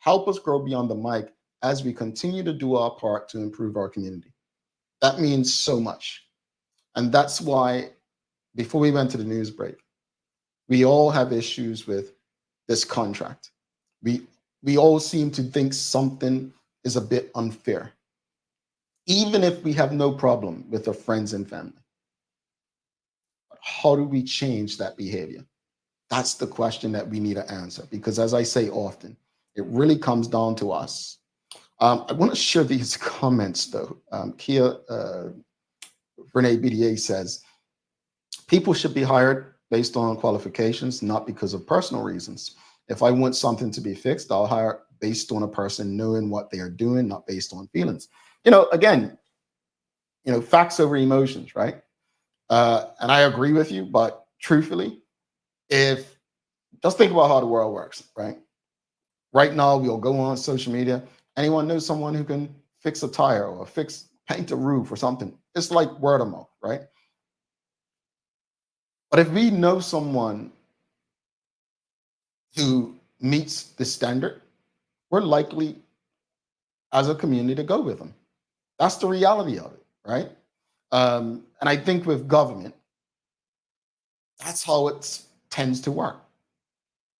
Help us grow beyond the mic as we continue to do our part to improve our community. That means so much. And that's why, before we went to the news break, we all have issues with this contract. We all seem to think something is a bit unfair, even if we have no problem with our friends and family. But how do we change that behavior? That's the question that we need to answer, because as I say often, it really comes down to us. I want to share these comments though. Kia Renee BDA says, people should be hired based on qualifications, not because of personal reasons. If I want something to be fixed, I'll hire based on a person knowing what they are doing, not based on feelings. Again, facts over emotions, right? And I agree with you, but truthfully, just think about how the world works, right? Right now, we'll go on social media. Anyone knows someone who can fix a tire or paint a roof or something? It's like word of mouth, right? But if we know someone who meets the standard, we're likely as a community to go with them. That's the reality of it, right? And I think with government, that's how it tends to work.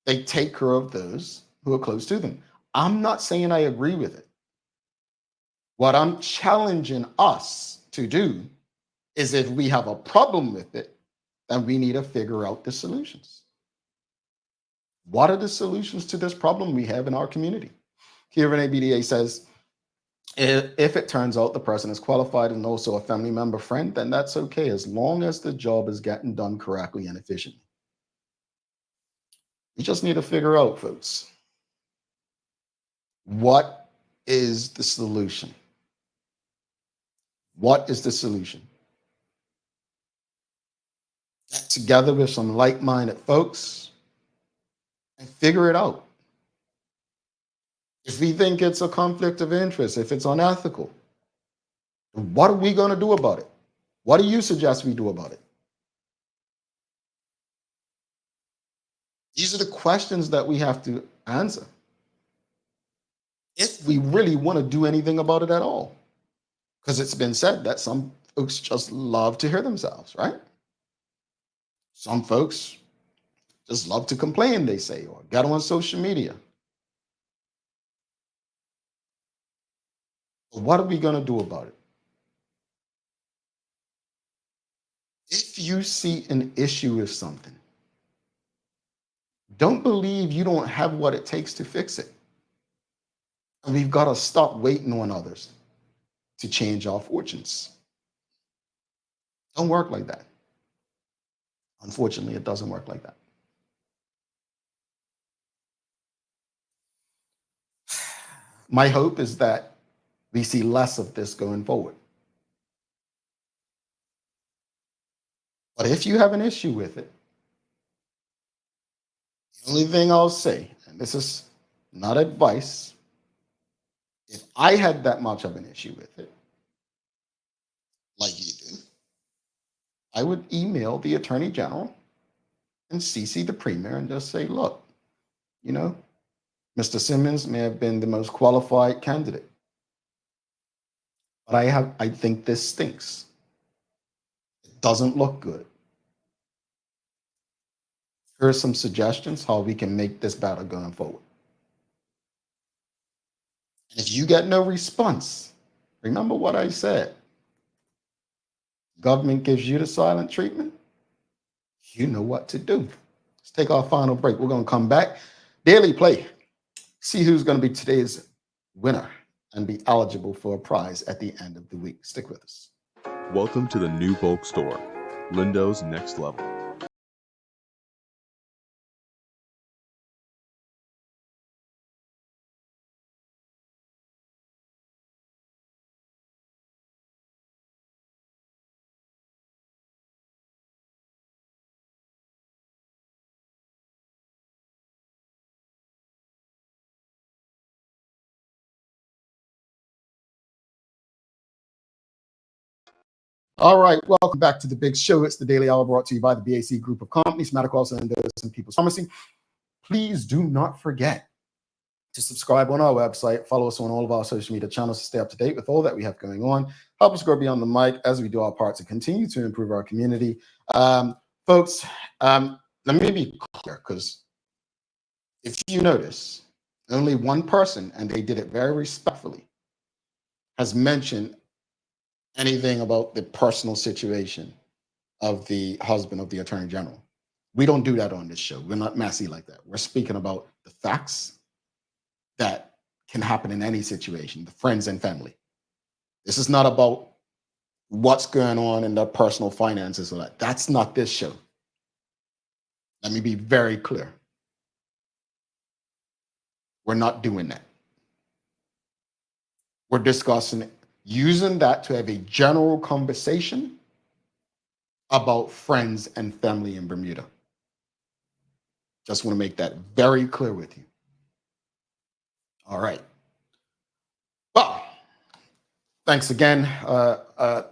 They take care of those who are close to them. I'm not saying I agree with it. What I'm challenging us to do is, if we have a problem with it, then we need to figure out the solutions. What are the solutions to this problem we have in our community? Kieran ABDA says, if it turns out the person is qualified and also a family member friend, then that's okay, as long as the job is getting done correctly and efficiently. You just need to figure out, folks, what is the solution? What is the solution? Get together with some like-minded folks and figure it out. If we think it's a conflict of interest, if it's unethical, what are we going to do about it? What do you suggest we do about it? These are the questions that we have to answer if we really want to do anything about it at all. Because it's been said that some folks just love to hear themselves, right? Some folks just love to complain, they say, or get on social media. But what are we going to do about it? If you see an issue with something, don't believe you don't have what it takes to fix it. And we've got to stop waiting on others to change our fortunes. Don't work like that. Unfortunately, it doesn't work like that. My hope is that we see less of this going forward. But if you have an issue with it, the only thing I'll say, and this is not advice, if I had that much of an issue with it, like you do, I would email the Attorney General and CC the Premier and just say, look, Mr. Simmons may have been the most qualified candidate, but I think this stinks. It doesn't look good. Here are some suggestions how we can make this better going forward. And if you get no response, remember what I said. Government gives you the silent treatment. You know what to do. Let's take our final break. We're going to come back. Daily Play. See who's going to be today's winner and be eligible for a prize at the end of the week. Stick with us. Welcome to the new bulk store, Lindo's Next Level. All right, welcome back to the big show. It's the Daily Hour brought to you by the BAC Group of Companies, Medical and People's Pharmacy. Please do not forget to subscribe on our website, follow us on all of our social media channels to stay up to date with all that we have going on. Help us grow beyond the mic as we do our part to continue to improve our community. Folks, let me be clear, because if you notice, only one person, and they did it very respectfully, has mentioned anything about the personal situation of the husband of the Attorney General. We don't do that on this show. We're not messy like that. We're speaking about the facts that can happen in any situation, the friends and family. This is not about what's going on in their personal finances or that. That's not this show. Let me be very clear. We're not doing that. We're discussing using that to have a general conversation about friends and family in Bermuda. Just want to make that very clear with you. All right. Well, thanks again,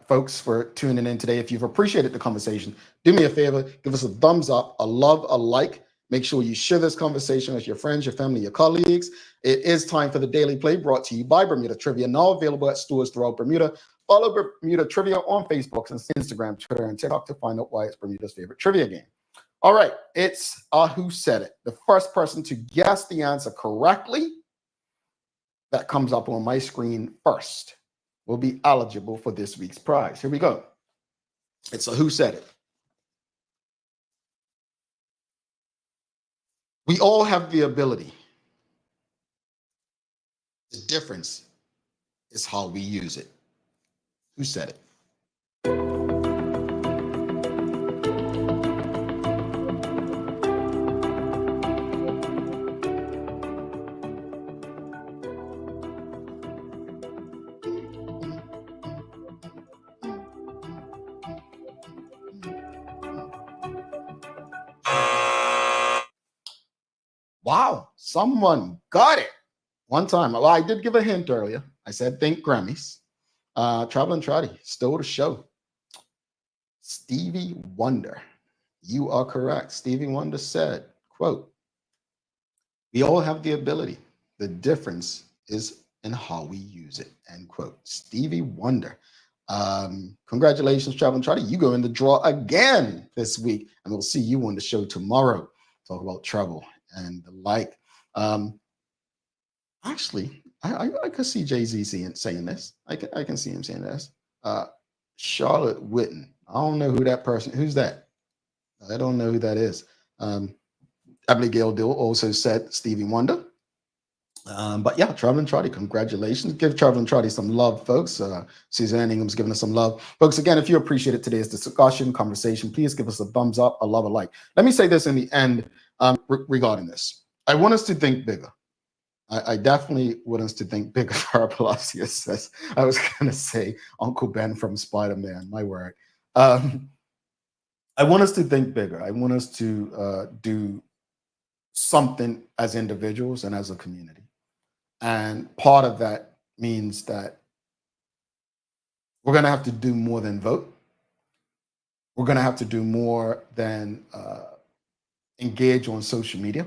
folks, for tuning in today. If you've appreciated the conversation, do me a favor, give us a thumbs up, a love, a like. Make sure you share this conversation with your friends, your family, your colleagues. It is time for the Daily Play, brought to you by Bermuda Trivia, now available at stores throughout Bermuda. Follow Bermuda Trivia on Facebook, and Instagram, Twitter, and TikTok to find out why it's Bermuda's favorite trivia game. All right, it's Who Said It. The first person to guess the answer correctly, that comes up on my screen first, will be eligible for this week's prize. Here we go. It's Who Said It. We all have the ability. The difference is how we use it. Who said it? Wow, someone got it. One time. Well, I did give a hint earlier. I said think Grammys. Traveling Trotty stole the show. Stevie Wonder. You are correct. Stevie Wonder said, quote, "We all have the ability. The difference is in how we use it," end quote. Stevie Wonder. Congratulations, Traveling Trotty. You go in the draw again this week, and we'll see you on the show tomorrow. Talk about travel and the like. Actually, I could see Jay-Z saying this. I can see him saying this. Charlotte Whitten. I don't know who that person. Who's that? I don't know who that is. Abigail Dill also said Stevie Wonder. But yeah, Traveling Trotty, congratulations. Give Traveling Trotty some love, folks. Suzanne Ingham's giving us some love. Folks, again, if you appreciated today's discussion, conversation, please give us a thumbs up, a love, a like. Let me say this in the end regarding this. I want us to think bigger. I definitely want us to think bigger. Farah Palacios says, I was going to say Uncle Ben from Spider-Man, my word. I want us to think bigger. I want us to do something as individuals and as a community. And part of that means that we're going to have to do more than vote. We're going to have to do more than engage on social media.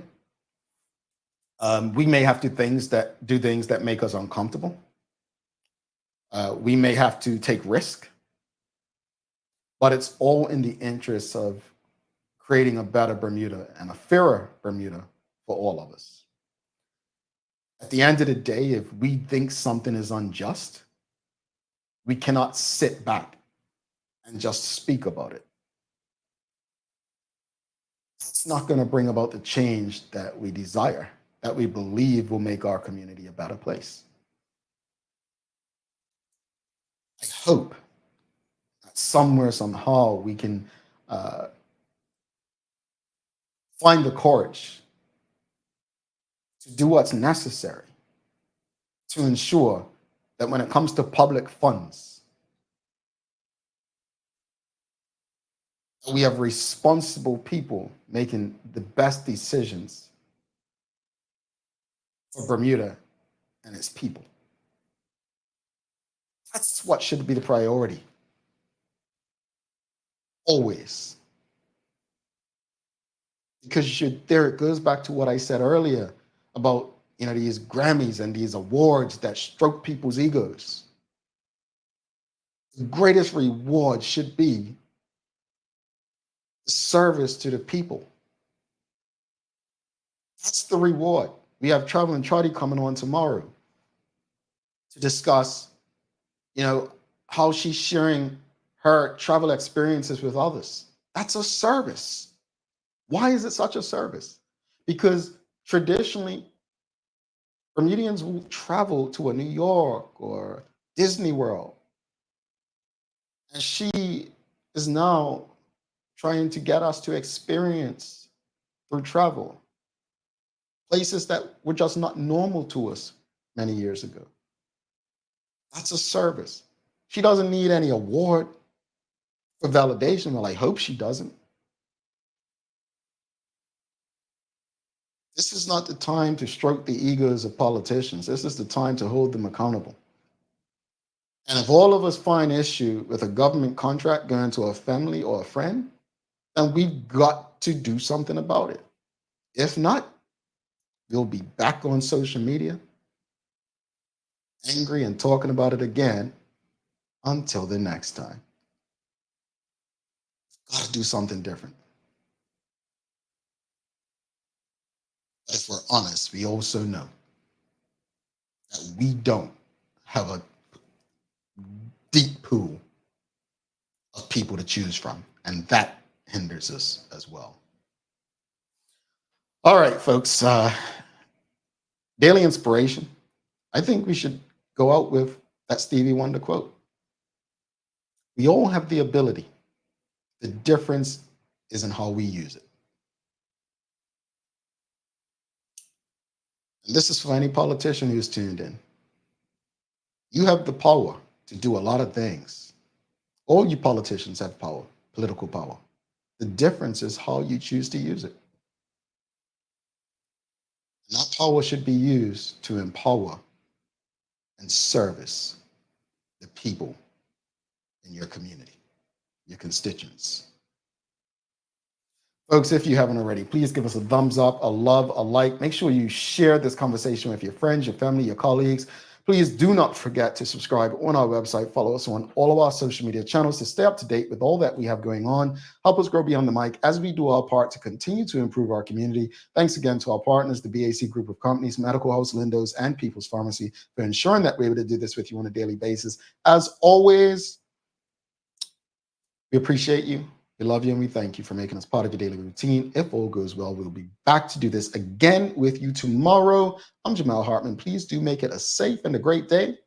We may have to do things that make us uncomfortable. We may have to take risk, but it's all in the interest of creating a better Bermuda and a fairer Bermuda for all of us. At the end of the day, if we think something is unjust, we cannot sit back and just speak about it. That's not going to bring about the change that we desire, that we believe will make our community a better place. I hope that somewhere, somehow, we can find the courage to do what's necessary to ensure that when it comes to public funds, we have responsible people making the best decisions for Bermuda and its people. That's what should be the priority. always. Because there it goes back to what I said earlier about these Grammys and these awards that stroke people's egos. The greatest reward should be the service to the people. That's the reward. We have Traveling Charlie coming on tomorrow to discuss, how she's sharing her travel experiences with others. That's a service. Why is it such a service? Because traditionally, Bermudians will travel to a New York or Disney World. And she is now trying to get us to experience through travel places that were just not normal to us many years ago. That's a service. She doesn't need any award for validation. Well, I hope she doesn't. This is not the time to stroke the egos of politicians. This is the time to hold them accountable. And if all of us find issue with a government contract going to a family or a friend, then we've got to do something about it. If not, we'll be back on social media, angry and talking about it again until the next time. Got to do something different. But if we're honest, we also know that we don't have a deep pool of people to choose from, and that hinders us as well. All right, folks, daily inspiration. I think we should go out with that Stevie Wonder quote. We all have the ability. The difference is in how we use it. And this is for any politician who's tuned in. You have the power to do a lot of things. All you politicians have power, political power. The difference is how you choose to use it. And that power should be used to empower and service the people in your community, your constituents. Folks, if you haven't already, please give us a thumbs up, a love, a like. Make sure you share this conversation with your friends, your family, your colleagues. Please do not forget to subscribe on our website. Follow us on all of our social media channels to stay up to date with all that we have going on. Help us grow beyond the mic as we do our part to continue to improve our community. Thanks again to our partners, the BAC Group of Companies, Medical House, Lindo's, and People's Pharmacy for ensuring that we're able to do this with you on a daily basis. As always, we appreciate you. We love you and we thank you for making us part of your daily routine. If all goes well, we'll be back to do this again with you tomorrow. I'm Jamal Hartman. Please do make it a safe and a great day.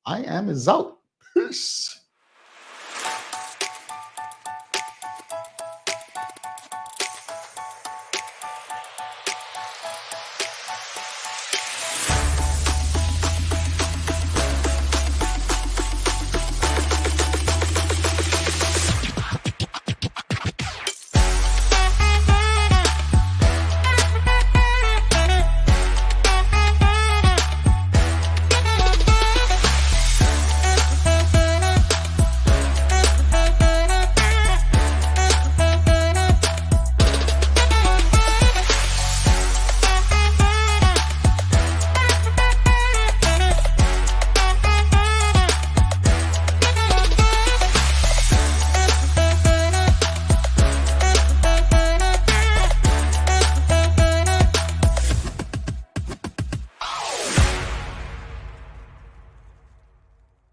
I am out. Peace.